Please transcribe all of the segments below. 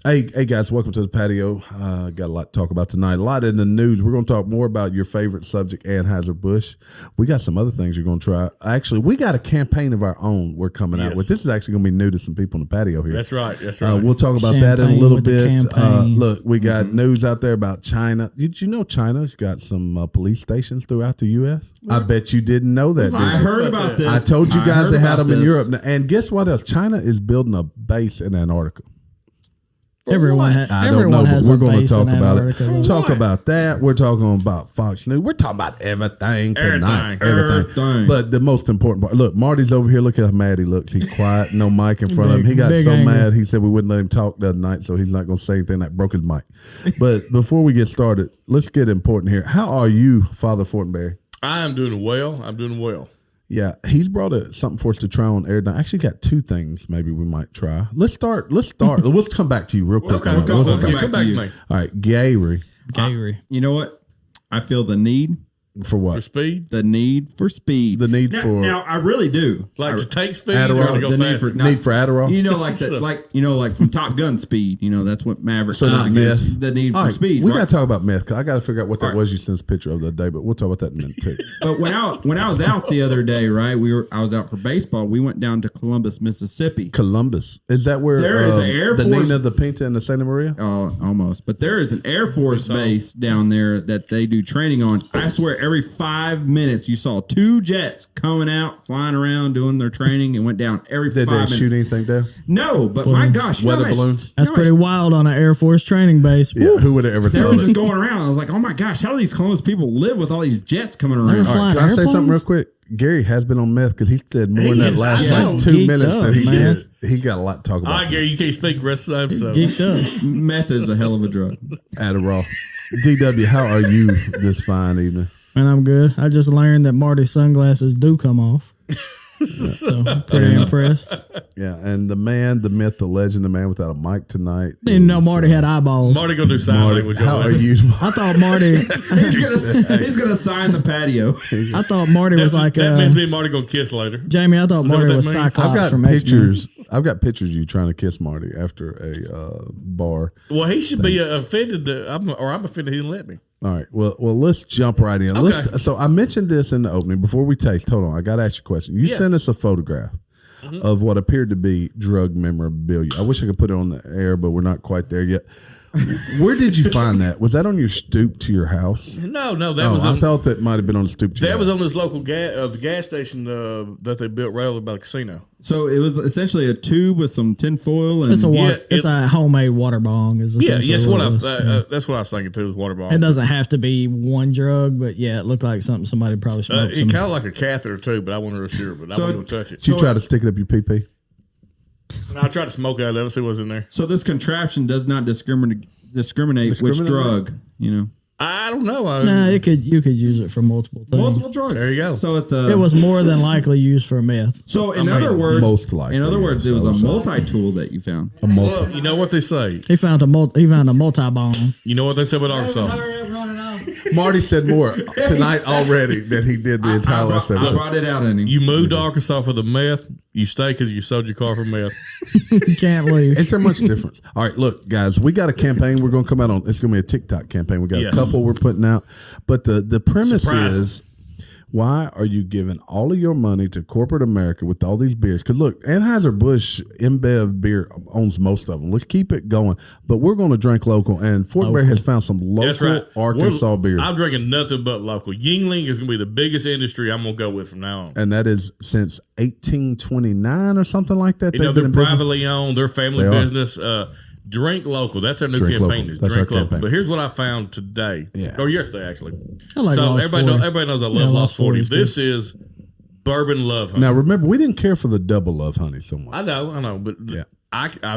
Hey guys, welcome to the patio. Got a lot to talk about tonight. A lot in the news. We're going to talk more about your favorite subject, Anheiser Busch. We got some other things you're going to try. Actually, we got a campaign of our own we're coming out with. This is actually going to be new to some people in the patio here. That's right. That's right. We'll talk about that in a little bit. Look, we got news out there about China. Did you know China's got some police stations throughout the U.S.? I bet you didn't know that. I heard about this. I told you guys they had them in Europe. And guess what else? China is building a base in Antarctica. Everyone has we're going to talk about it. Talk about that. We're talking about Fox News. We're talking about everything tonight. Everything. But the most important part. Look, Marty's over here. Look how mad he looks. He's quiet. No mic in front of him. He got so mad. He said we wouldn't let him talk the other night, so he's not going to say anything. That broke his mic. But before we get started, let's get important here. How are you, Father Fortenberry? I am doing well. I'm doing well. Yeah, he's brought something for us to try on air. I actually got two things maybe we might try. Let's start. Let's come back to you real quick. Okay, come back to me. All right, Gary. You know what? I feel the need. For what? For speed? The need for speed. The need now, for... Now, I really do. Like to take speed Adderall, or to go faster? Need for Adderall? You know, like from Top Gun speed. You know, that's what Maverick is. The need for speed. We got to talk about meth, because I got to figure out what that was you sent us a picture of the other day, but we'll talk about that in a minute, too. But when I was out the other day, right, I was out for baseball. We went down to Columbus, Mississippi. Columbus. Is that where there is an Air Force... The Nina, the Pinta, and the Santa Maria? Oh, almost. But there is an Air Force base down there that they do training on. I swear, every 5 minutes you saw 2 jets coming out, flying around, doing their training, and went down every 5 minutes. Did they shoot anything down? No, but my gosh. Weather balloons? That's pretty wild on an Air Force training base. Yeah, who would have ever thought They were just going around. I was like, oh my gosh, how do these Columbus people live with all these jets coming around? All right, can I say something real quick? Gary has been on meth because he said more than that last 2 minutes that he did. He got a lot to talk about. All right, Gary, you can't speak the rest of the episode. Geeked up. Meth is a hell of a drug. Adderall. DW, how are you this fine evening? And I'm good. I just learned that Marty's sunglasses do come off. So I'm pretty impressed. Yeah, and the man, the myth, the legend, the man without a mic tonight. Didn't know Marty had eyeballs. Marty gonna do sign language. How are you? I thought Marty. he's gonna sign the patio. I thought Marty was like. That means me and Marty gonna kiss later. Jamie, I thought Marty was Cyclops from pictures. I've got pictures of you trying to kiss Marty after a bar. Well, he should be offended, I'm offended he didn't let me. All right. Well, let's jump right in. Okay. So I mentioned this in the opening before we taste. Hold on, I got to ask you a question. You sent us a photograph of what appeared to be drug memorabilia. I wish I could put it on the air, but we're not quite there yet. Where did you find that? Was that on your stoop to your house? No, that was. I thought that might have been on the stoop to your house. That was on this local the gas station that they built right over by the casino. So it was essentially a tube with some tin foil and it's a homemade water bong. That's what I was thinking too. Was water bong. It doesn't have to be one drug, but it looked like something somebody probably smoked. It kind of like a catheter too, but I wasn't real sure. But I wasn't going to touch it. Did you try to stick it up your pee-pee? I tried to smoke out of it, see what's in there. So this contraption does not discriminate which drug, you know. I don't know. You could use it for multiple things. Multiple drugs. There you go. So it was more than likely used for meth. So in other words, it was a multi-tool that you found. Well, you know what they say. He found a multi-bomb. You know what they said about Arkansas. Marty said more tonight already than he did the entire last episode. I brought it out in him. You moved to Arkansas for the meth. You stay because you sold your car for meth. You can't leave. Is there much difference? All right, look, guys, we got a campaign. We're going to come out on. It's going to be a TikTok campaign. We got a couple we're putting out, but the premise is. Why are you giving all of your money to corporate America with all these beers? Because look, Anheuser-Busch InBev beer owns most of them. Let's keep it going. But we're going to drink local. And Fortenberry has found some local Arkansas beer. I'm drinking nothing but local. Yuengling is going to be the biggest industry I'm going to go with from now on. And that is since 1829 or something like that. They're privately owned. They're family business. Drink local. That's our new campaign. Drink local. But here's what I found today, or yesterday actually. I like so everybody knows I love Lost 40. This is bourbon love honey. Now remember, we didn't care for the double love honey so much. I know, but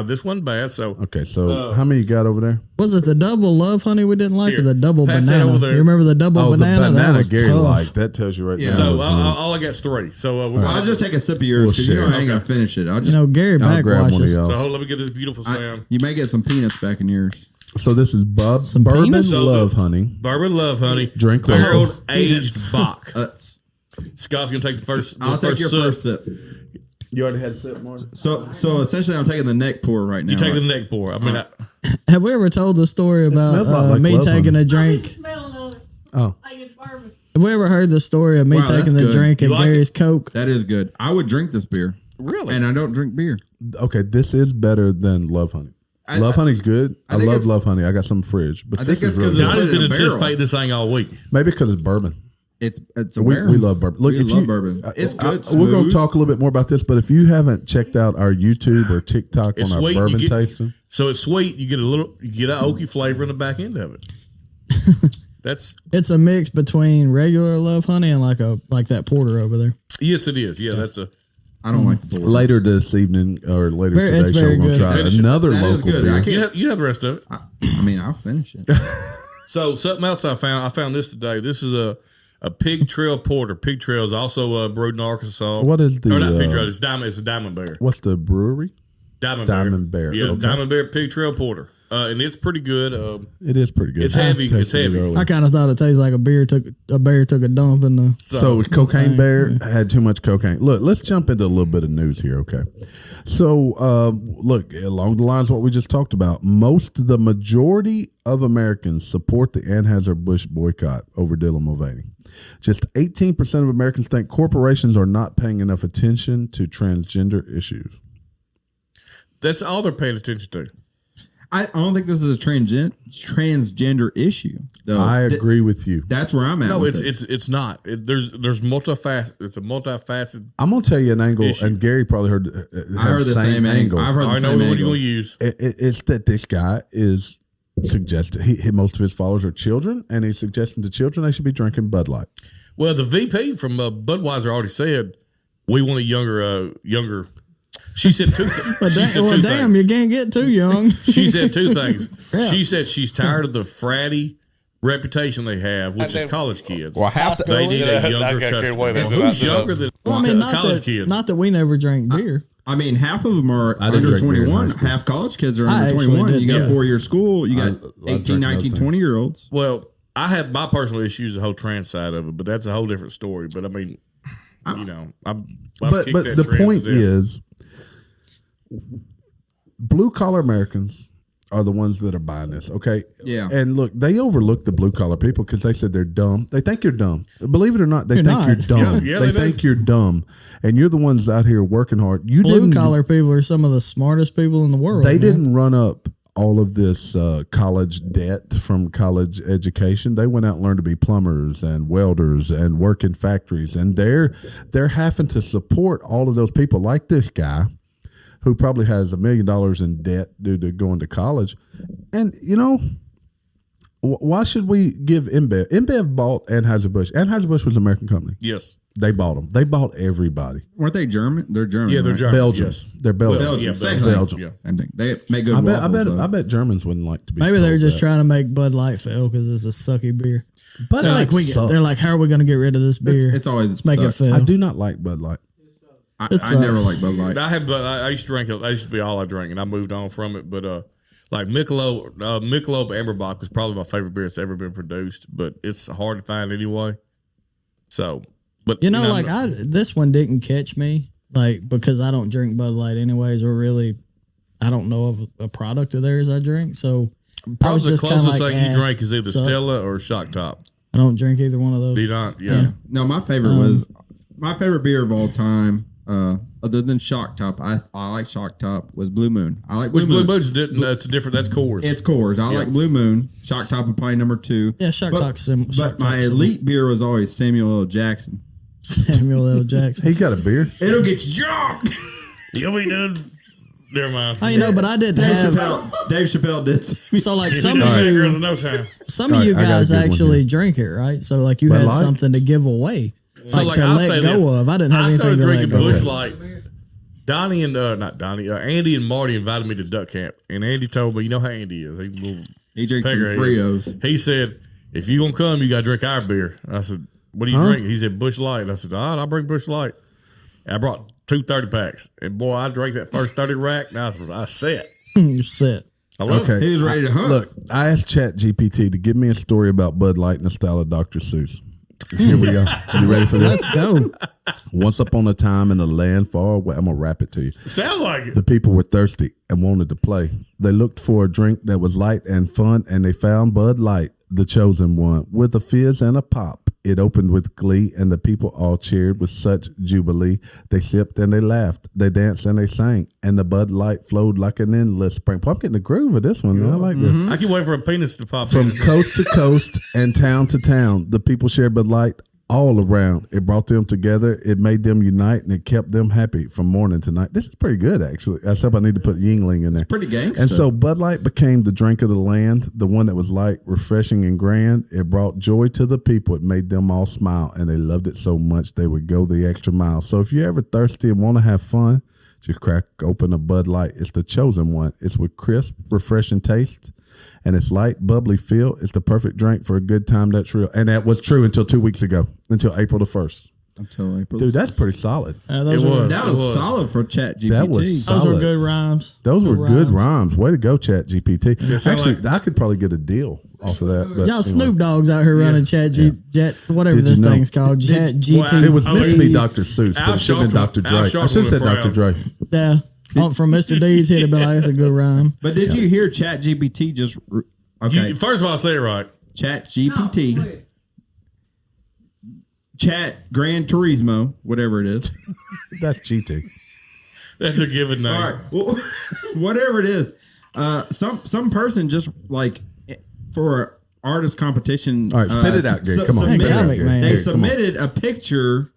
this wasn't bad. So okay, so how many you got over there? Was it the double love honey we didn't like, or the double banana? Over there. You remember the double banana? The banana that was Gary tough. liked. That tells you right there. So all I got is 3. So I'll just take a sip of yours because I ain't gonna finish it. Gary backwashes. So let me get this beautiful sound. You may get some peanuts back in yours. So this is bourbon peanuts? love honey. Bourbon love honey. Drink barreled aged Bach. Scott's gonna take the first. I'll take your first sip. You already had a sip, Marty? So essentially, I'm taking the neck pour right now. You take the neck pour. I mean, have we ever told the story about like me taking a drink? Oh. Have we ever heard the story of me taking the drink and Gary's Coke? That is good. I would drink this beer. Really? And I don't drink beer. Okay, this is better than Love Honey. Love Honey's good. I love Love Honey. I got some fridge. But I think it's because Donnie's been anticipating this thing all week. Maybe because it's bourbon. It's we love bourbon. Look, we love bourbon. It's good. We're going to talk a little bit more about this, but if you haven't checked out our YouTube or TikTok on our bourbon tasting, so it's sweet. You get an oaky flavor in the back end of it. It's a mix between regular Love Honey and like that porter over there. Yes, it is. Yeah, that's a. I don't like the porter. Later this evening or later today, so we're going to try another local beer. You have the rest of it. I mean, I'll finish it. So something else I found this today. This is a Pig Trail Porter. Pig Trail is also brewed in Arkansas. What is the? Or not Pig Trail. It's a Diamond Bear. What's the brewery? Diamond Bear. Yeah, okay. Diamond Bear Pig Trail Porter. And it's pretty good. It is pretty good. It's heavy. It's heavy. I kind of thought it tastes like a bear took a dump in the. So it was Cocaine Bear had too much cocaine. Look, let's jump into a little bit of news here, okay? So look, along the lines of what we just talked about, the majority of Americans support the Anheuser-Busch boycott over Dylan Mulvaney. Just 18% of Americans think corporations are not paying enough attention to transgender issues. That's all they're paying attention to. I don't think this is a transgender issue. Though. I agree with you. That's where I'm at. No, it's not. There's multifaceted. It's a multifaceted. I'm gonna tell you an angle, issue. And Gary probably heard. I heard the same angle. I've heard the same angle. What you're gonna use? It's that this guy is suggesting most of his followers are children, and he's suggesting to children they should be drinking Bud Light. Well, the VP from Budweiser already said we want a younger. She said two things. Damn, you can't get too young. She said two things. Yeah. She said she's tired of the fratty reputation they have, which is college kids. Well, they need a younger customer. Who's younger than college kids? Not that we never drank beer. I mean, half of them are under 21. Half college kids are under 21. You got 4-year school. You got 18, 19, 20-year-olds. Well, I have my personal issues, the whole trans side of it, but that's a whole different story. But I mean, but the point is, blue collar Americans are the ones that are buying this. Okay. Yeah. And look, they overlook the blue collar people because they said they're dumb. They think you're dumb. Believe it or not, they think you're dumb. Yeah, they think you're dumb. And you're the ones out here working hard. Blue collar people are some of the smartest people in the world. They didn't run up all of this college debt from college education. They went out and learned to be plumbers and welders and work in factories. And they're having to support all of those people like this guy who probably has $1 million in debt due to going to college. And, why should we give InBev? InBev bought Anheuser-Busch. Anheuser-Busch was an American company. Yes. They bought them. They bought everybody. Weren't they German? They're German. Yeah, they're right? German. Belgium. Yes. They're Belgium. Belgium. Same Belgium. thing. Yeah. Same thing. They make good waffles. I bet Germans wouldn't like to be. Maybe they're just trying to make Bud Light fail because it's a sucky beer. Bud Light sucks. They're like, how are we going to get rid of this beer? It's always Let's make it fail. I do not like Bud Light. I never liked Bud Light. I used to drink it. I used to be all I drank, and I moved on from it. But like Michelob Amberbach was probably my favorite beer that's ever been produced. But it's hard to find anyway. So, but this one didn't catch me, like because I don't drink Bud Light anyways, or really, I don't know of a product of theirs I drink. So probably the closest thing you drink is either Stella or Shock Top. I don't drink either one of those. Do you not? Yeah. No, my favorite beer of all time. Other than Shock Top, I like Shock Top. Was Blue Moon. I like Blue Moon. Blue Moon's that's different. That's Coors. It's Coors. I like Blue Moon. Shock Top would probably number 2. Yeah, Shock Top's similar. But my elite beer was always Samuel L. Jackson. Samuel L. Jackson. He got a beer. It'll get you drunk. You'll be done. Never mind. But I didn't Dave Chappelle did. So like some of you guys actually drink it, right? So like you had something to give away. So like to let go of. I didn't have anything to let go of. I started drinking Busch Light. Donnie and Andy and Marty invited me to duck camp, and Andy told me, you know how Andy is. He drinks some Frios. He said, if you gonna come, you gotta drink our beer. I said, what do you drink? He said Busch Light. I said, all right, I'll bring Busch Light. And I brought 2 30-packs, and boy, I drank that first 30 rack. Now I set. You're set. I love it. He was ready to hunt. Look, I asked Chat GPT to give me a story about Bud Light in the style of Dr. Seuss. Here we go. You ready for this? Let's go. Once upon a time in a land far away, I'm going to rap it to you. Sound like it. The people were thirsty and wanted to play. They looked for a drink that was light and fun, and they found Bud Light, the chosen one, with a fizz and a pop. It opened with glee, and the people all cheered with such jubilee. They sipped and they laughed, they danced and they sang, and the Bud Light flowed like an endless spring. I'm getting the groove of this one. I like this. I can wait for a penis to pop From in. coast to coast and town to town, the people shared Bud Light all around. It brought them together. It made them unite, and it kept them happy from morning to night. This is pretty good, actually. Except I need to put Yingling in there. It's pretty gangster. And so Bud Light became the drink of the land, the one that was light, refreshing, and grand. It brought joy to the people. It made them all smile, and they loved it so much they would go the extra mile. So if you're ever thirsty and want to have fun, just crack open a Bud Light. It's the chosen one. It's with crisp, refreshing taste, and it's light, bubbly feel. It's the perfect drink for a good time. That's real. And that was true until 2 weeks ago, until April the 1st. Until April. Dude, that's pretty solid. It was. That was solid for ChatGPT. That was Those were solid. good rhymes. Those were good rhymes. Way to go, ChatGPT. sound Actually, like- I could probably get a deal off of that. But Y'all Snoop Dogg's out here running Jet, whatever Did you this know? thing's called. Chat GT. it was meant to be Al Dr. Seuss, but it should have been Sharpton- Dr. Dre. Al I should have said Sharpton Dr. Dre. Yeah. From Mr. D's hit it, but like, that's a good rhyme. But did you hear ChatGPT just? Okay, First of all, say it right. ChatGPT. Chat Gran Turismo, whatever it is. That's GT. That's a given name. All right, well, whatever it is. Some person just like for artist competition. All right, spit it out, Gary. Come on. Hey, spit it out, comic, Gary. man. They Here, come on. submitted a picture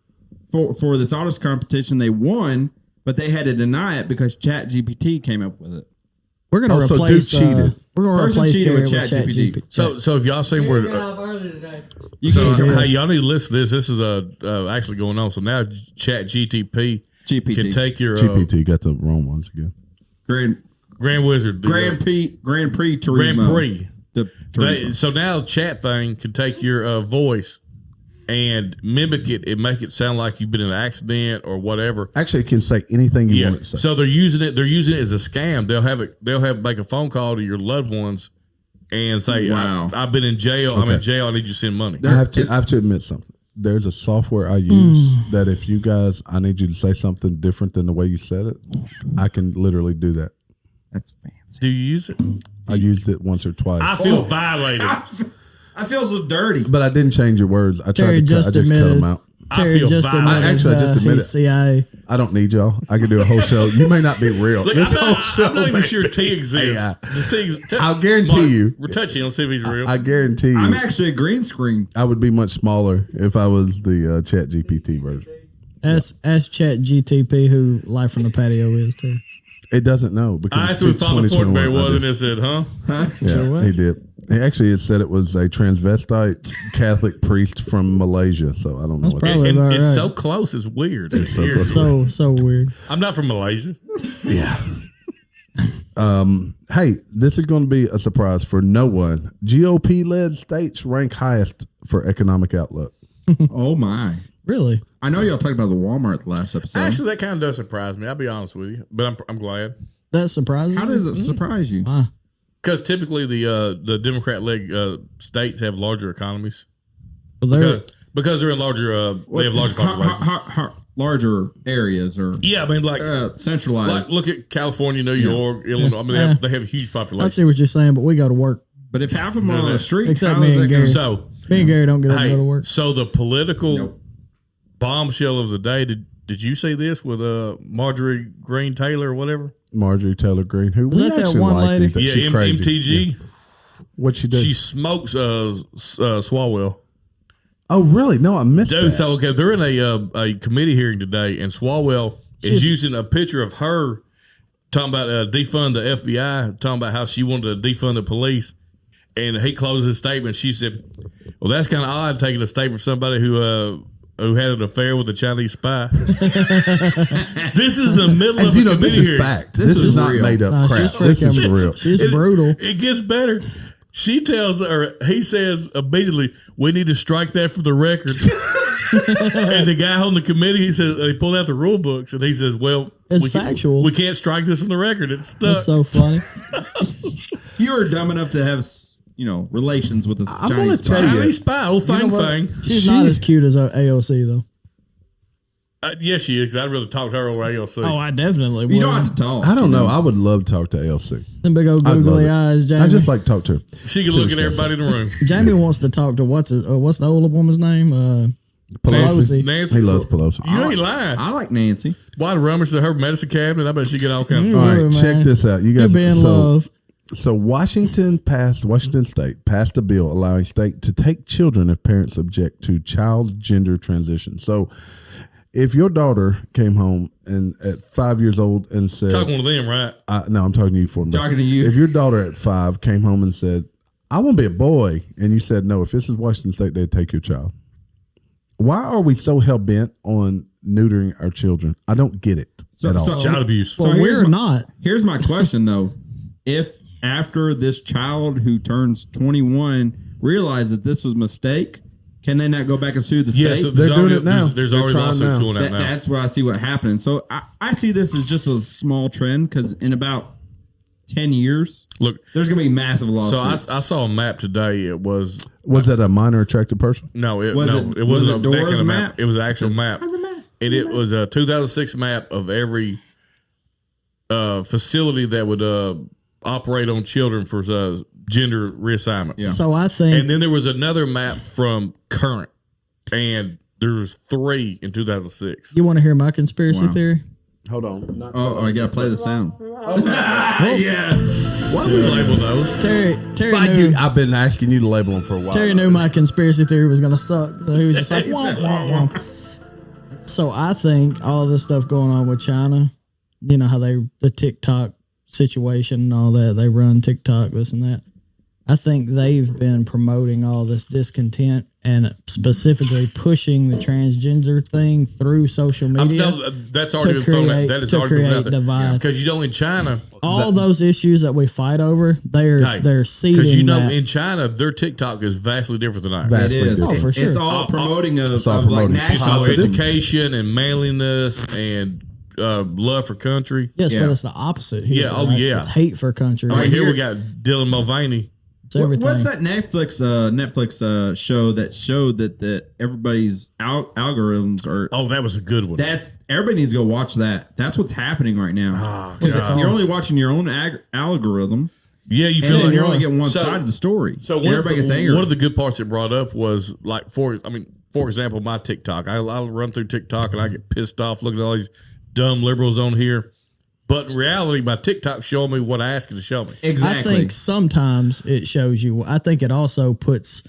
for this artist competition. They won, but they had to deny it because ChatGPT came up with it. We're gonna so replace. dude cheated. We're gonna Person replace cheated Gary with with ChatGPT. ChatGPT. So if y'all seen where, hey, y'all need to listen to this. This is actually going on. So now Chat GTP GPT. can take your GPT got the wrong ones again. Grand Wizard, the, Grand Prix Turismo. Grand Prix. The Turismo. So now Chat thing can take your voice and mimic it and make it sound like you've been in an accident or whatever. Actually, it can say anything you Yeah. want it to say. So they're using it. They're using it as a scam. They'll have make a phone call to your loved ones and say, Wow. I've been in jail. I'm Okay. in jail. I need you to send money. I have to admit something. There's a software I use that if you guys, I need you to say something different than the way you said it, I can literally do that. That's fancy. Do you use it? I used it once or twice. I feel violated. I feel so dirty. But I didn't change your words. I Terry tried to cut, I just cut admitted. them out. I Terry feel just violated. admitted, Actually, I just admitted he's CIA. I don't need y'all. I could do a whole show. You may not be real. Look, This whole I'm show, not even man. sure T exists. Hey, Does T exist? I'll guarantee you. We're touching him. See if he's real. I guarantee you. I'm actually a green screen. I would be much smaller if I was the Chat GPT version. Ask Chat GTP who Life from the Patio is too. It doesn't know because I it's asked him if Father 2021. Fortenberry was, I and did. it said, huh? Yeah, what? he did. It said it was a transvestite Catholic priest from Malaysia. So I don't know That's what probably And about it's right. so close. It's weird. It's so weird. close. So weird. I'm not from Malaysia. Yeah. Hey, this is going to be a surprise for no one. GOP-led states rank highest for economic outlook. Oh my! Really? I know y'all talked about the Walmart last episode. Actually, that kind of does surprise me. I'll be honest with you, but I'm glad That surprises how you? does it surprise you? Why? because typically the Democrat-led states have larger economies Well, they're, because they're in larger. They have larger populations. Larger areas or Yeah, I mean, like centralized. look at California, New York, Illinois. I mean, they have huge I populations. see what you're saying, but we go to work. But if half of them are on the street, Except how me is and that Gary. gonna- So, Me and Gary don't get up and hey, go to work. so the political Nope. bombshell of the day. Did you see this with Marjorie Green Taylor or whatever? Marjorie Taylor Greene, who Is we that that actually one like lady? these days. She's Yeah, crazy. MTG. Yeah. What'd she do? She smokes Swalwell. Oh, really? No, I missed Dude, that. so okay, they're in a committee hearing today, and Swalwell is using a picture of her talking about defund the FBI, talking about how she wanted to defund the police. And he closed his statement. She said, "Well, that's kind of odd taking a statement from somebody who had an affair with a Chinese spy." This is the middle And of you a know, this committee is hearing. fact. This is not real. made up Nah, crap. she's This is freaking- for real. She's It- brutal. It gets better. She tells her, he says immediately, "We need to strike that from the record." And the guy on the committee, he says, they pulled out the rule books, and he says, "Well, It's factual. We can't strike this from the record. It's stuck." That's so funny. You are dumb enough to have relations with a I'm Chinese gonna tell spy. you- Chinese spy, old thing. She's not as cute as AOC though. Yes, she is. I'd rather talk to her over AOC. Oh, I definitely would. You don't have to talk. I don't know. I would love to talk to ALC. Them big old I'd love googly it. eyes, Jamie. I just like to talk to her. She can look at everybody in the room. Jamie wants to talk to what's the old woman's name? Pelosi. Nancy. He loves Pelosi. You ain't lying. I like Nancy. Why rummage to her medicine cabinet? I bet she get all kinds of All stuff. right, man. check this out. You You guys be in love. So Washington State passed a bill allowing state to take children if parents object to child gender transition. So if your daughter came home and at 5 years old and said, Talk one of them, right? no, I'm talking to you, Fortenberry. Talking to you. If your daughter at 5 came home and said, I want to be a boy, and you said no, if this is Washington State, they'd take your child. Why are we so hell bent on neutering our children? I don't get it at all. Child abuse. Well, here's we're my- not. Here's my question though: if after this child who turns 21 realizes that this was a mistake, can they not go back and sue the Yes, state? They're doing it now. There's They're already trying lawsuits now. going out now. That's where I see what happening. So I see this as just a small trend because in about 10 years, Look, there's going to be massive so lawsuits. I saw a map today. It was that a minor attractive person? no, it Was no, it- it was wasn't it a back in Dora's the map. map? It was an actual map. I'm the map. And it was a 2006 map of every facility that would operate on children for gender reassignment. Yeah. So I think And then there was another map from current, and there was 3 in 2006. you want to hear my conspiracy Wow. theory. Hold on. Oh, I got to play the sound. Yeah. Why do we label those? Terry Like knew, I've been asking you to label them for a while. Terry knew my conspiracy theory was going to suck. So he was just like, womp, womp, womp. So I think all this stuff going on with China, you know how the TikTok situation and all that, they run TikTok, this and that. I think they've been promoting all this discontent and specifically pushing the transgender thing through social media. That's already been thrown out. That is already been out there. divide. Because in China, All those issues that we fight over, they're seeding because that. in China, their TikTok is vastly different than ours. It is. Oh, for sure. It's all promoting of all like promoting national So positive. education and manliness and love for country. Yes, Yeah. but it's the opposite here. Yeah, oh, right? yeah. It's hate for country. Right, Right, here here- we got Dylan Mulvaney. It's everything. What's that Netflix show that showed that everybody's algorithms are Oh, that was a good one. that's everybody needs to go watch that. That's what's happening right now. What's it You're only watching your own algorithm, Yeah, you and feel then like you're only getting one So- side of the story. So And everybody gets angry. one of the good parts it brought up was like for example, my TikTok. I'll run through TikTok and I get pissed off looking at all these dumb liberals on here. But in reality, my TikTok showing me what I asked it to show me. exactly. I think sometimes it shows you. I think it also puts.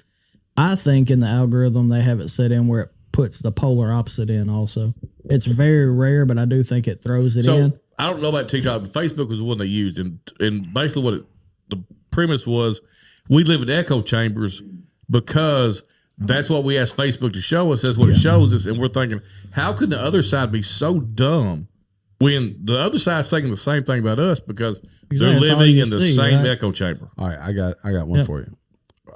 I think in the algorithm they have it set in where it puts the polar opposite in. Also, it's very rare, but I do think it throws it So in. I don't know about TikTok, but Facebook was the one they used, and basically the premise was we live in echo chambers because that's what we asked Facebook to show us. That's what it shows us, and we're thinking, how could the other side be so dumb when the other side's thinking the same thing about us because they're Exactly. That's all living you in the see, same right? echo chamber. All right, I got one for you.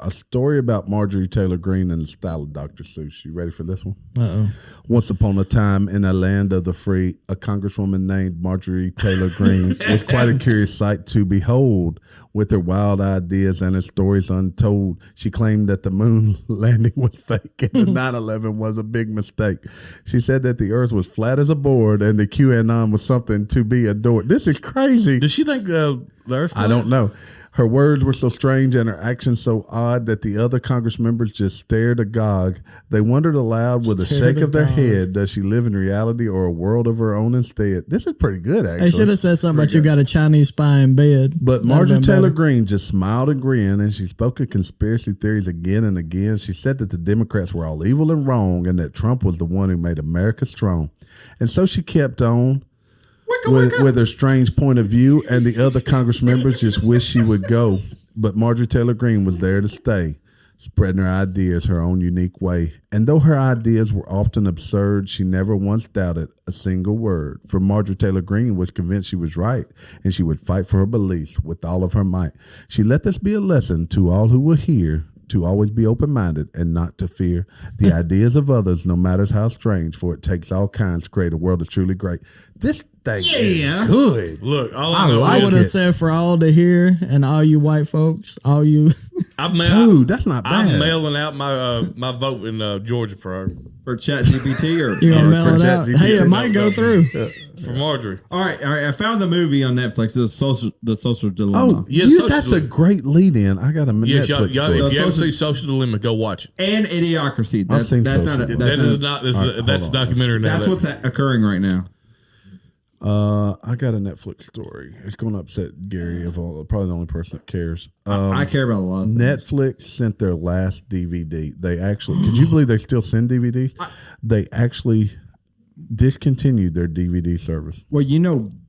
A story about Marjorie Taylor Greene and the style of Dr. Seuss. You ready for this one? Uh-oh. Once upon a time in a land of the free, a congresswoman named Marjorie Taylor Greene was quite a curious sight to behold. With her wild ideas and her stories untold, she claimed that the moon landing was fake and the 9/11 was a big mistake. She said that the earth was flat as a board and the QAnon was something to be adored. This is crazy. Does she think the earth? I don't know. Her words were so strange and her actions so odd that the other Congress members just stared agog. They wondered aloud with a Stared shake of their agog. head, does she live in reality or a world of her own instead? This is pretty good, They should actually. have said something about you got a Chinese spy in bed. But That'd Marjorie been Taylor better. Greene just smiled and grinned, and she spoke of conspiracy theories again and again. She said that the Democrats were all evil and wrong and that Trump was the one who made America strong. And so she kept on. With her strange point of view, and the other Congress members just wished she would go. But Marjorie Taylor Greene was there to stay, spreading her ideas her own unique way. And though her ideas were often absurd, she never once doubted a single word. For Marjorie Taylor Greene was convinced she was right, and she would fight for her beliefs with all of her might. She let this be a lesson to all who will hear, to always be open-minded and not to fear the ideas of others, no matter how strange, for it takes all kinds to create a world that's truly great. This thing is good. Look, all I I know like I would is have it. said for all to hear and all you white folks, all you Dude, that's not bad. I'm mailing out my vote in Georgia for her. For ChatGPT or You're gonna mail it out. ChatGPT. Hey, it might go through. For Marjorie. All right. I found the movie on Netflix. The social dilemma. Oh, Yeah, that's a great lead-in. I got a Yes, Netflix y'all, story. if you haven't seen Social Dilemma, go watch it. And Idiocracy. I've seen That's Social not. Dilemma. That's That is not. not. That's a documentary now. That's what's occurring right now. I got a Netflix story. It's going to upset Gary, probably the only person that cares. I care about a lot of things. Netflix sent their last DVD. They actually, could you believe they still send DVDs? They actually discontinued their DVD service. Well,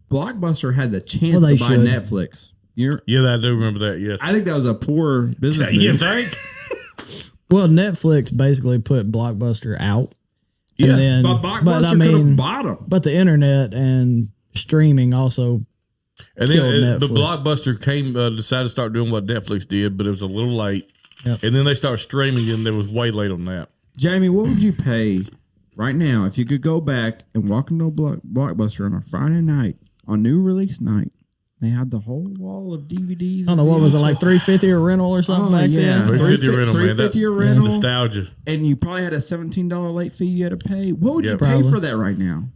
Blockbuster had the chance Well, they to buy should. Netflix. Yeah, I do remember that. Yes. I think that was a poor business move. You think? Well, Netflix basically put Blockbuster out. Yeah. And then, But Blockbuster could have bought them. But the internet and streaming also And killed then the Netflix. Blockbuster decided to start doing what Netflix did, but it was a little late. Yep. And then they started streaming, and it was way late on that. Jamie, what would you pay right now if you could go back and walk into a Blockbuster on a Friday night on new release night? They had the whole wall of DVDs. I don't know, what was it, like $350 a rental or something back then? $350 rental, man. $350 a rental. Nostalgia. And you probably had a $17 late fee you had to pay. What would you pay Probably. for that right now?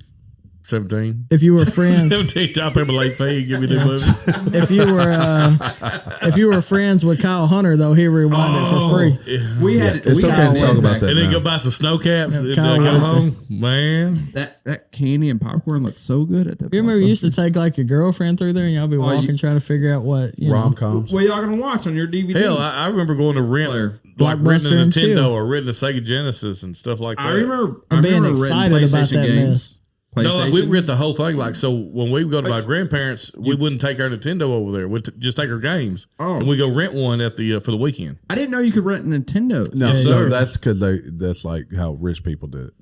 17. If you were friends, 17 I pay my late fee. Give me the movie. if you were friends with Kyle Hunter, though, he rewinded it for free. We had It's we okay had to talk one about back- that. And then now. go buy some snow caps and Kyle go Hunter. home. Man. That candy and popcorn looked so good at that. You remember you used to Blockbuster. take like your girlfriend through there and y'all be walking trying to figure out what, Rom-coms. What y'all gonna watch on your DVD? Hell, I remember going to rent, Player. like renting a Blockbuster and Nintendo chill. or renting a Sega Genesis and stuff like that. I remember I'm being renting excited about PlayStation that games. mess. No, like we PlayStation. rent the whole thing. Like, so when we would go to my grandparents, we wouldn't take our Nintendo over there. We'd just take our games. Oh. And we go rent one at the for the weekend. I didn't know you could rent Nintendos. No, Yes, no, sir. that's because that's like how rich people did it.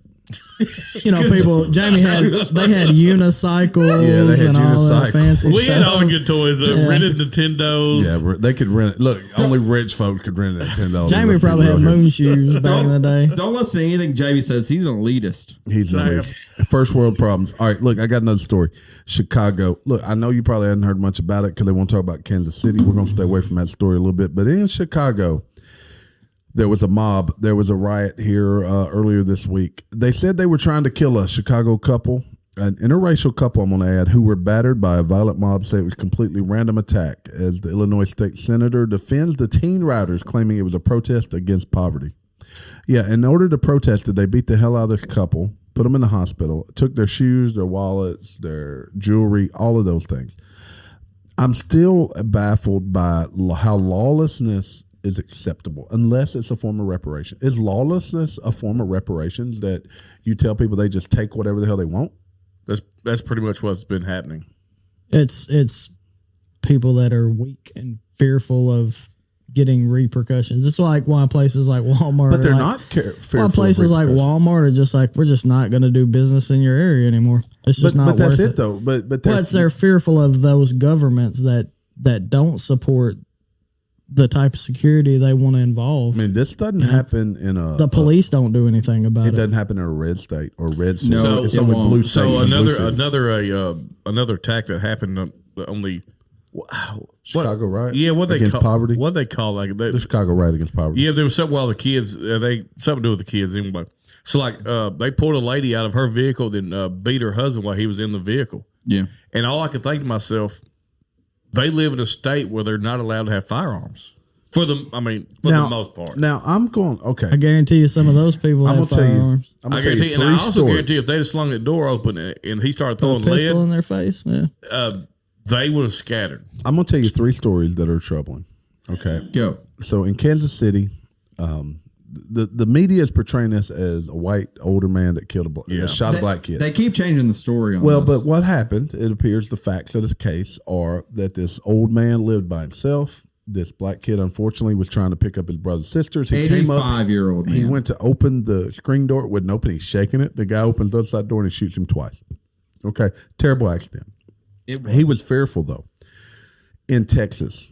People, Jamie had unicycles Yeah, they had and all that unicycles. fancy We stuff. had all the good toys. Rented Nintendos. Yeah, they could rent it. Look, only rich folks could rent a Nintendo. Jamie Let's be probably had real here. moon shoes back in the day. Don't listen to anything Jamie says. He's an elitist. He's an elite. First world problems. All right, look, I got another story. Chicago. Look, I know you probably hadn't heard much about it because they won't talk about Kansas City. We're going to stay away from that story a little bit. But in Chicago, there was a mob. There was a riot here earlier this week. They said they were trying to kill a Chicago couple, an interracial couple, I'm going to add, who were battered by a violent mob. Say it was completely random attack, as the Illinois state senator defends the teen rioters, claiming it was a protest against poverty. Yeah, in order to protest it, they beat the hell out of this couple, put them in the hospital, took their shoes, their wallets, their jewelry, all of those things. I'm still baffled by how lawlessness is acceptable unless it's a form of reparation. Is lawlessness a form of reparations that you tell people they just take whatever the hell they want? That's pretty much what's been happening. It's people that are weak and fearful of getting repercussions. It's like why places like Walmart, But they're like, not fearful why of places like repercussions. Walmart are just like, we're just not going to do business in your area anymore. It's just not But worth that's it. it though. But Plus, they're fearful of those governments that don't support the type of security they want to involve. I mean, this doesn't happen in a. The police don't do anything about It it. doesn't happen in a red state or red state. No, it's it only won't. blue states. So and blue another cities. another attack that happened on the Chicago riot. Yeah, what they against call poverty. What they call like The Chicago riot against poverty. Yeah, there was something while the kids something to do with the kids anyway. So like they pulled a lady out of her vehicle, then beat her husband while he was in the vehicle. Yeah. And all I could think to myself, they live in a state where they're not allowed to have firearms. For the most part. Now I'm going. Okay, I guarantee you, some of those people I'm have gonna tell you. firearms. I'm I gonna tell you guarantee, and I three also stories. guarantee if they'd have slung that door open and he started Put a throwing pistol lead, in their face. Yeah. they would have scattered. I'm gonna tell you three stories that are troubling. Okay, Go. so in Kansas City, the media is portraying this as a white older man that killed that shot a black kid. They keep changing the story on Well, this. but what happened? It appears the facts of this case are that this old man lived by himself. This black kid, unfortunately, was trying to pick up his brother's sisters. He came up. 85-year-old man. He went to open the screen door. It wouldn't open. He's shaking it. The guy opens the other side door and he shoots him twice. Okay. Terrible accident. He was fearful, though. In Texas,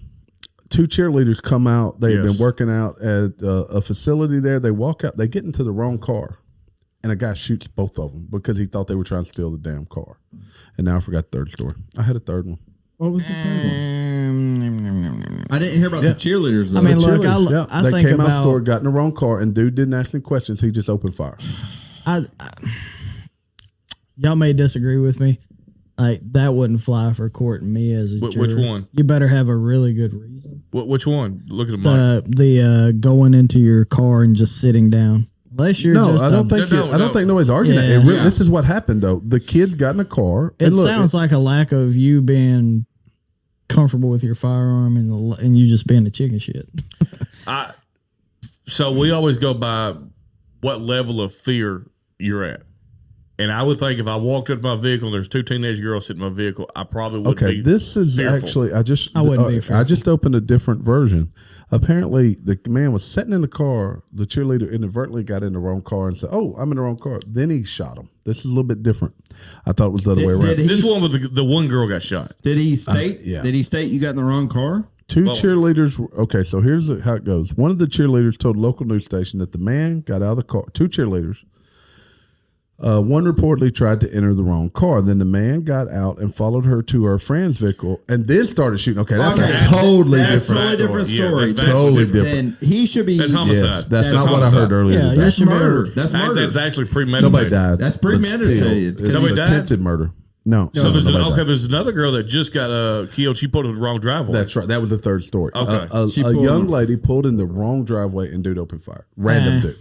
two cheerleaders come out. They've been working out at a facility there. They walk out. They get into the wrong car. And a guy shoots both of them because he thought they were trying to steal the damn car. And now I forgot the third story. I had a third one. What was the third one? I didn't hear about the cheerleaders, though. I mean, look, I I they think came out of the about store, got in the wrong car, and dude didn't ask any questions. He just opened fire. Y'all may disagree with me. Like that wouldn't fly for court and me as a juror. Which one? You better have a really good reason. Which one? Look at the mic. The going into your car and just sitting down. Unless you're I don't think nobody's arguing that. This is what happened though. The kids got in a car. It sounds like a lack of you being comfortable with your firearm and you just being a chicken shit. So we always go by what level of fear you're at. And I would think if I walked up to my vehicle and there's 2 teenage girls sitting in my vehicle, I probably would be. Okay, this is fearful. actually I wouldn't be fearful. I just opened a different version. Apparently, the man was sitting in the car. The cheerleader inadvertently got in the wrong car and said, "Oh, I'm in the wrong car." Then he shot him. This is a little bit different. I thought it was the other way around. This one with the one girl got shot. Did he state? Did he state you got in the wrong car? Two cheerleaders. Okay, so here's how it goes. One of the cheerleaders told a local news station that the man got out of the car. 2 cheerleaders. One reportedly tried to enter the wrong car. Then the man got out and followed her to her friend's vehicle and then started shooting. Okay, that's a totally different story. Yeah, totally different. Then he should be. That's homicide. Yes, that's not what I heard earlier. Yeah, that's murder. That's murder. That's actually premeditated. Nobody died. That's premeditated. Nobody died? Attempted murder. No. So there's another girl that just got killed. She pulled in the wrong driveway. That's right. That was the third story. Okay. A young lady pulled in the wrong driveway and dude opened fire. Random dude.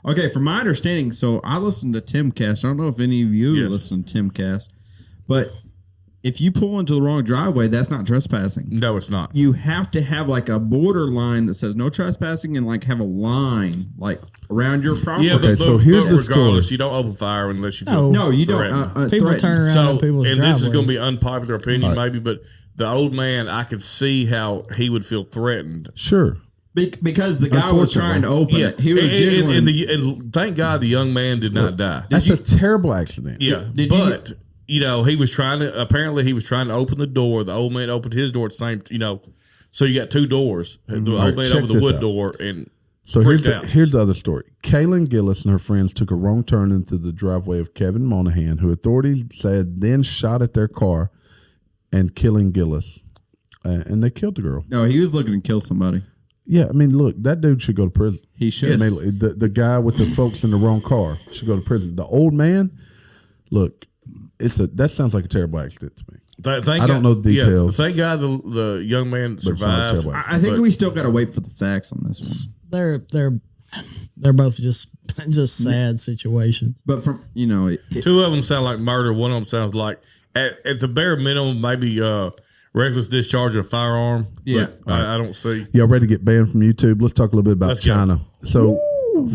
Okay. From my understanding, so I listened to Timcast. I don't know if any of you listen to Timcast, but if you pull into the wrong driveway, that's not trespassing. No, it's not. You have to have like a border line that says no trespassing and like have a line like around your property. Yeah, okay, so here's the regardless, story. You don't open fire unless you feel No, you don't. People turn around so, in people's and driveways. this is going to be unpopular opinion maybe, but the old man, I could see how he would feel threatened. Sure. Because the guy was trying to open it. He was jiggling. And thank God the young man did not die. That's a terrible accident. Yeah, but he was trying to. Apparently, he was trying to open the door. The old man opened his door at the same. So you got 2 doors. The old man opened the wood door and freaked out. Here's the other story. Kaylin Gillis and her friends took a wrong turn into the driveway of Kevin Monahan, who authorities said then shot at their car and killing Gillis, and they killed the girl. No, he was looking to kill somebody. Yeah, I mean, look, that dude should go to prison. He should. I mean, the guy with the folks in the wrong car should go to prison. The old man, look, that sounds like a terrible accident to me. I don't know the details. Thank God the young man survived. I think we still got to wait for the facts on this one. They're both just sad situations. But from 2 of them sound like murder. One of them sounds like at the bare minimum maybe reckless discharge of a firearm. Yeah, I don't see. Y'all ready to get banned from YouTube? Let's talk a little bit about China. So,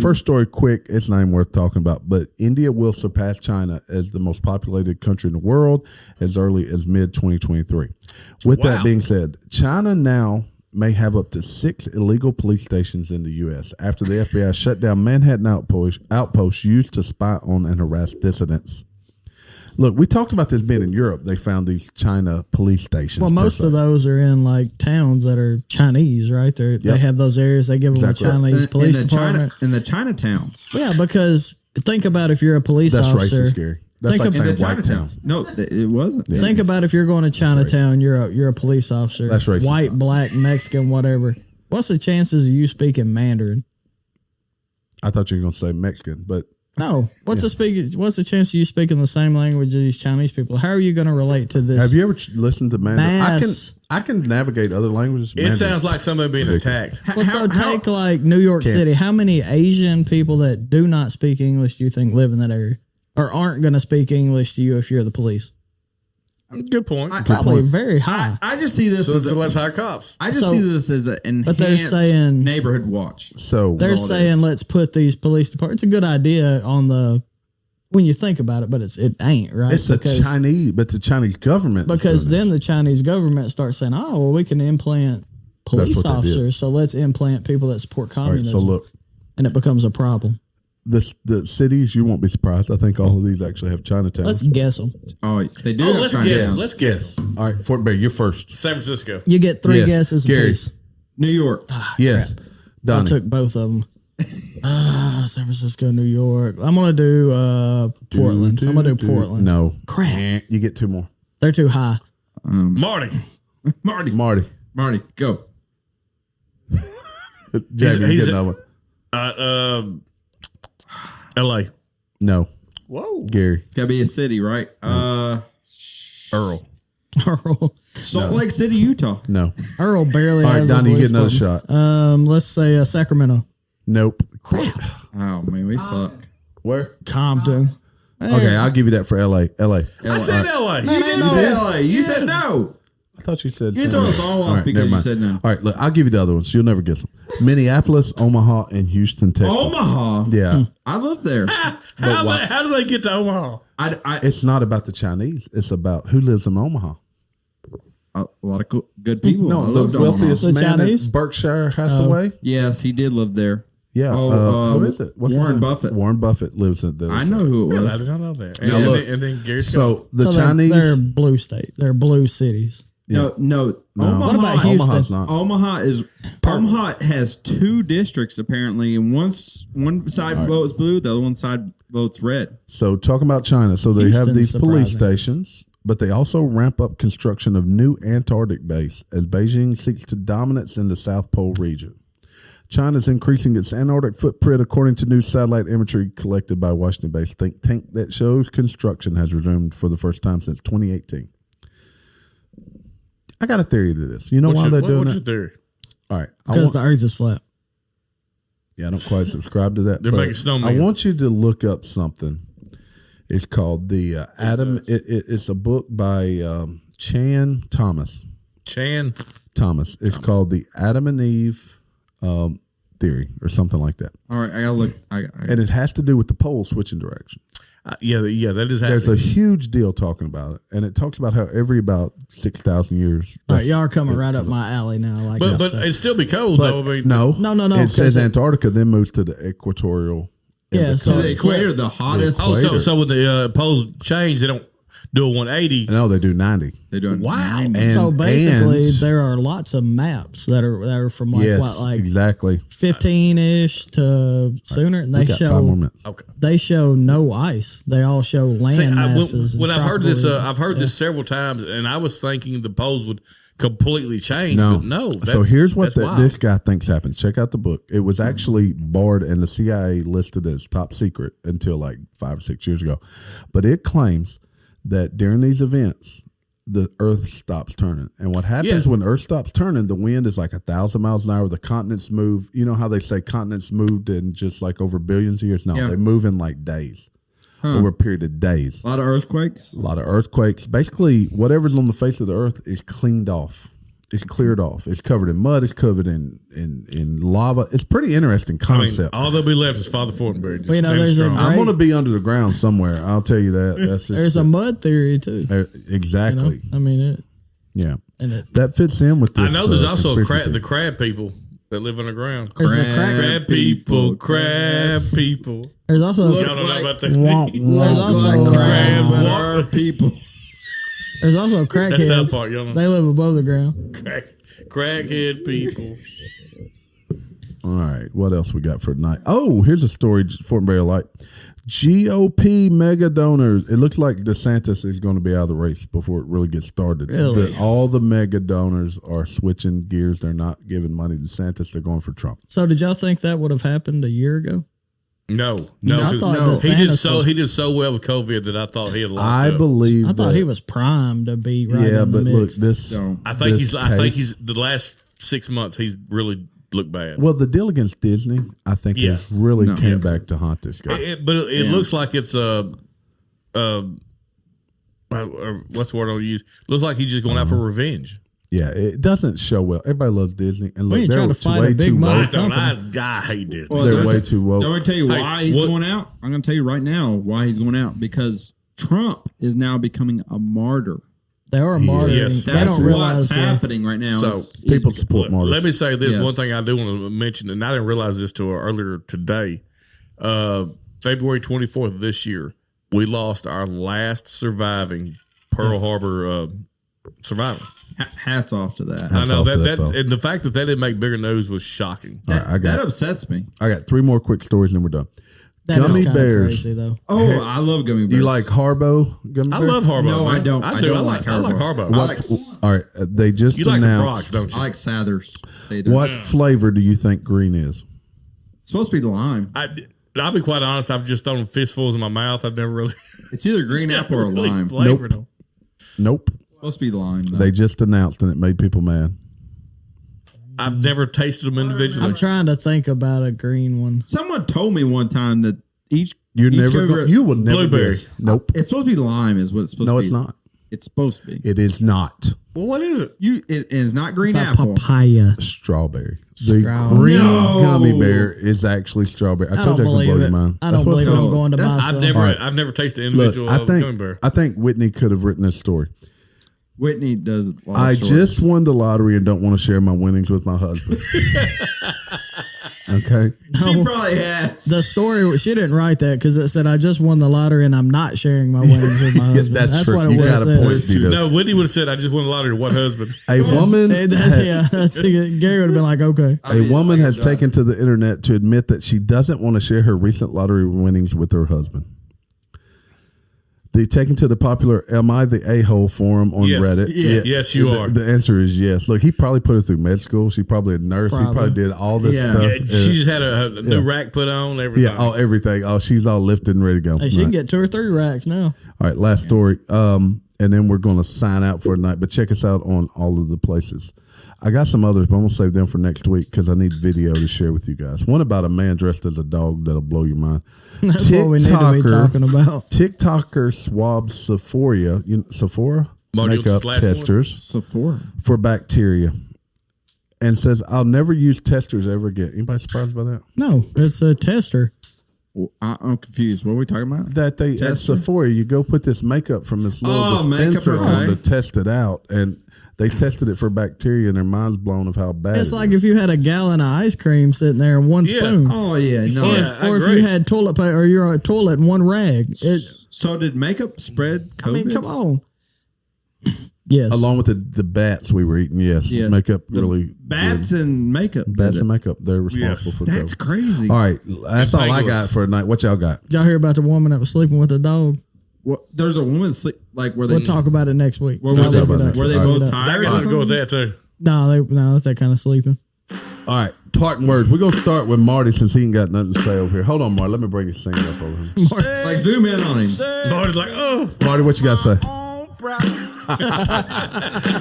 first story, quick. It's not even worth talking about, but India will surpass China as the most populated country in the world as early as mid 2023. With that being said, China now may have up to 6 illegal police stations in the U.S. after the FBI shut down Manhattan outposts used to spy on and harass dissidents. Look, we talked about this being in Europe. They found these China police stations. Well, most of those are in like towns that are Chinese, right? They have those areas. They give them a Chinese police department. In the Chinatowns. Yeah, because think about if you're a police officer. That's racist, Gary. That's like saying white town. No, it wasn't. Yeah. Think about if you're going to Chinatown, you're a police officer. That's racist. White, black, Mexican, whatever. What's the chances of you speaking Mandarin? I thought you were going to say Mexican, but... No. What's the chance of you speaking the same language as these Chinese people? How are you going to relate to this? Have you ever listened to Mandarin? I can navigate other languages. It sounds like somebody being attacked. Well, take like New York City. How many Asian people that do not speak English do you think live in that area or aren't going to speak English to you if you're the police? Good point. Probably very high. I just see this as let's hire cops. I just see this as an enhanced but they're saying, neighborhood watch. So they're saying let's put these police departments. It's a good idea when you think about it, but it ain't right. It's the Chinese government. Because then the Chinese government starts saying, "Oh, well, we can implant police officers, so let's implant people that support communism." All right, so look, and it becomes a problem. The cities, you won't be surprised. I think all of these actually have Chinatown. Let's guess them. Oh, they do. Let's guess. Let's guess. All right, Fortenberry, you're first. San Francisco. You get 3 guesses. Gary. Apiece. New York. Yes. I took both of them. San Francisco, New York. I'm gonna do Portland. I'm gonna do Portland. No. Crap. You get 2 more. They're too high. Marty. Marty, go. Jamie, you get another one. L.A. No. Whoa. Gary. It's got to be a city, right? Earl. Salt Lake City, Utah. No. Earl barely All right, has Donnie, a you voice get another button. shot. Let's say Sacramento. Nope. Oh, man, we suck. Where? Compton. Okay, I'll give you that for LA. LA. I said L.A. You didn't say LA. You said no. I thought you said You threw us all off because never you mind. said no. All right, look, I'll give you the other ones. You'll never guess them. Minneapolis, Omaha, and Houston, Texas. Omaha. Yeah. I live there. How do they get to Omaha? It's not about the Chinese. It's about who lives in Omaha. A lot of good people. No, I the lived in Omaha. wealthiest The man Chinese? in Berkshire Hathaway. Yes, he did live there. Yeah. Who is it? What's his Warren name? Buffett. Warren Buffett lives in there. I know who it I was. did not know that. Now And, look, and then Gary's So the So Chinese. They're blue state. They're blue cities. No. Omaha, What about Houston? Omaha's not. Omaha has two districts apparently, and one side votes blue, the other one side votes red. So talking about China, so they have Houston's these police surprising. stations, but they also ramp up construction of new Antarctic base as Beijing seeks to dominance in the South Pole region. China's increasing its Antarctic footprint according to new satellite imagery collected by Washington-based think tank that shows construction has resumed for the first time since 2018. I got a theory to this. You know why they're doing what's that? your theory? All right. Because the earth is flat. Yeah, I don't quite subscribe to that. They're but making snowmen. I want you to look up something. It's called the Adam. It's a book by Chan Thomas. Thomas. It's called the Adam and Eve theory or something like that. All right, I gotta look. And it has to do with the pole switching direction. Yeah, that is happening. There's a huge deal talking about it, and it talks about how every about 6,000 years. All right, y'all are coming right up my alley now. Like but that stuff. it'd still be cold though. I mean, no. It says because Antarctica, then moves to the equatorial. Yeah, So so the equator, the hottest. Oh, Equator. so when the poles change, they don't do a 180. No, they do 90. They're doing Wow. And- so basically, and- there are lots of maps that are from like Yes, what, like exactly. 15-ish to sooner, and We they got 5 more show minutes. Okay. they show no ice. They all show land See, masses. when and I've heard tropical this, regions. I've heard this several times, and I was thinking the poles would completely change. No, but no. So here's what that's wild. this guy thinks happens. Check out the book. It was actually barred and the CIA listed as top secret until like 5 or 6 years ago. But it claims that during these events, the Earth stops turning. And what happens when Earth stops turning, the wind is like 1,000 miles an hour. The continents move. You know how they say continents moved in just like over billions of years? No, Yeah. they move in like days, over a period of days. a lot of earthquakes. A lot of earthquakes. Basically, whatever's on the face of the earth is cleaned off. It's cleared off. It's covered in mud. It's covered in lava. It's pretty interesting I mean, concept. all that'll be left is Father Fortenberry. Just Well, you know, standing there's a strong. I'm great- going to be under the ground somewhere. I'll tell you that. That's just there's a mud theory too. You know? exactly. I mean it. Yeah, And it, that fits in with this. I know there's also conspiracy the theory. crab people that live underground. there's a Crab people, crab people. There's also Y'all don't know about that. there's also Crab Water people. there's also That's South crackheads. Park. Y'all know. They live above the ground. Crackhead people. All right, what else we got for tonight? Oh, here's a story Fortenberry like. GOP mega donors. It looks like DeSantis is going to be out of the race before it really gets started. Really? But all the mega donors are switching gears. They're not giving money to DeSantis. They're going for Trump. So did y'all think that would have happened a year ago? No. I thought He did DeSantis was- he did so well with COVID that I thought he had locked I up. believe. I thought that- he was primed to be right Yeah, in the but mix. look, this. So, I think this he's case- the last 6 months he's really looked bad. Well, the deal against Disney, I think, Yeah. has really came back to haunt this guy. But it looks like it's what's the word I'll use? Looks like he's just going out for revenge. Yeah, it doesn't show well. Everybody loves Disney, and look, ain't they're trying to fight way a big too money woke. I hate this. Well, They're there's- way too woke. Don't I tell you Hey, why he's what- going out? I'm going to tell you right now why he's going out. Because Trump is now becoming a martyr. They are martyring. Yes. They That's don't realize what's that. happening right now. So, is- People support martyrs. Let me say this Yes. one thing I do want to mention, and I didn't realize this till earlier today. February 24th of this year, we lost our last surviving Pearl Harbor survivor. hats off to that. I know off to that, that that fella. and the fact that didn't make bigger news was shocking. All right, That upsets me. I got 3 more quick stories, and then we're done. That Gummy is kinda bears. crazy, though. Oh, I love gummy bears. Do you like Haribo gummy I bears? love Haribo. No, man. I don't. I do. I like like Haribo. Haribo. I What, like, all right, they just You like the announced. Brocs, don't you? I like Sathers. What flavor do you think green is? It's supposed to be lime. I'll be quite honest. I've just thrown fistfuls in my mouth. I've never really It's either green apple or really lime. flavored Nope. them. Nope. It's supposed to be lime. Though. They just announced and it made people mad. I've never tasted them individually. I'm trying to think about a green one. Someone told me one time that each You're each never gummy bear- you will never Blueberry. guess. Nope. It's supposed to be lime, is what it's supposed No, to be. it's not. It's supposed to be. It is not Well, what is it? It is not green It's a apple. papaya. strawberry. The Strawberry. green No. gummy bear is actually strawberry. I I told don't you I can blow believe your it. mind. I That's don't what's believe up. I'm going to buy I've some. never, Right. I've never tasted an Look, individual of a gummy bear. I think Whitney could have written this story. Whitney does. A lot I of just stories. won the lottery and don't want to share my winnings with my husband. Okay. She No. probably has. The story, she didn't write that because it said, I just won the lottery and I'm not sharing my winnings with my husband. That's true. what it You would got have a said. point, Tito. No, Whitney would have said, "I just won the lottery." What husband? A woman, Hey, that's Gary would have been like, okay. a woman has taken to the internet to admit that she doesn't want to share her recent lottery winnings with her husband. They taken to the popular "Am I the A-hole" forum on Yes. Reddit. Yes, you are. The answer is yes. Look, he probably put her through med school. She's probably a nurse. He Probably. probably did all this Yeah. stuff. Yeah, she just had a new rack put on. Everything. Yeah, everything. Oh, she's all lifted and ready to go. Hey, she Right. can get 2 or 3 racks now. All right, last story. And then we're going to sign out for tonight. But check us out on all of the places. I got some others, but I'm going to save them for next week because I need video to share with you guys. One about a man dressed as a dog that'll blow your mind. That's what we need to be talking about. TikToker swabs Sephora Marty, makeup what's the last testers Sephora. for bacteria and says, I'll never use testers ever again. Anybody surprised by that? No, it's a tester. Well, I'm confused. What are we talking about? That they at Tester? Sephora, you go put this makeup from this little Oh, makeup, dispenser on okay. to test it out, and they tested it for bacteria, and their minds blown of how bad. It's it like is. if you had a gallon of ice cream sitting there in one Yeah. spoon. Oh yeah, no. Yeah. I Or if agree. you had toilet paper or you're a toilet in one rag. So did makeup spread COVID? I mean, come on. Yes. along with the bats we were eating. Yes, Yes. makeup The really Bats and makeup. bats did and it. makeup. They're responsible Yes. for That's COVID. crazy. All right, that's all I Pangolins. got for tonight. What y'all got? Did y'all hear about the woman that was sleeping with a dog? Well, there's a woman sleep like where they We'll talk about it next week. Where I'll we talk look about it it up. next were they All right. both I tired? guess or I'll go with something? that too. No, that's that kind of sleeping. All right, parting words. We're gonna start with Marty since he ain't got nothing to say over here. Hold on, Marty. Let me bring his thing up over him. Like zoom in on him. Marty's like, oh, Marty, what you got to say?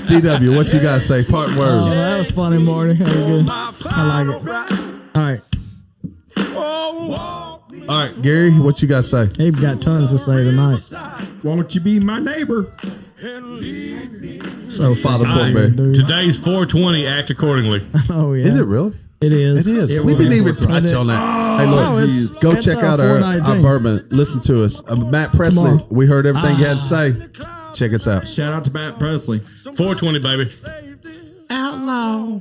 DW, what you got to say? Parting words. Oh, that was funny, Marty. That was good. I like it. All right. All right, Gary, what you got to say? He's got tons to say tonight. Won't you be my neighbor? So Father fucking Fortenberry. dude. today's 420. Act accordingly. Oh, yeah. Is it really? It is. It is. It We will didn't be even 420. touch on that. Hey, look, No, it's- go it's, check out our 419. bourbon. Listen to us. Matt Presley, Tomorrow. we heard everything you had to say. Check us out. Shout out to Matt Presley. 420, baby. Outlaw.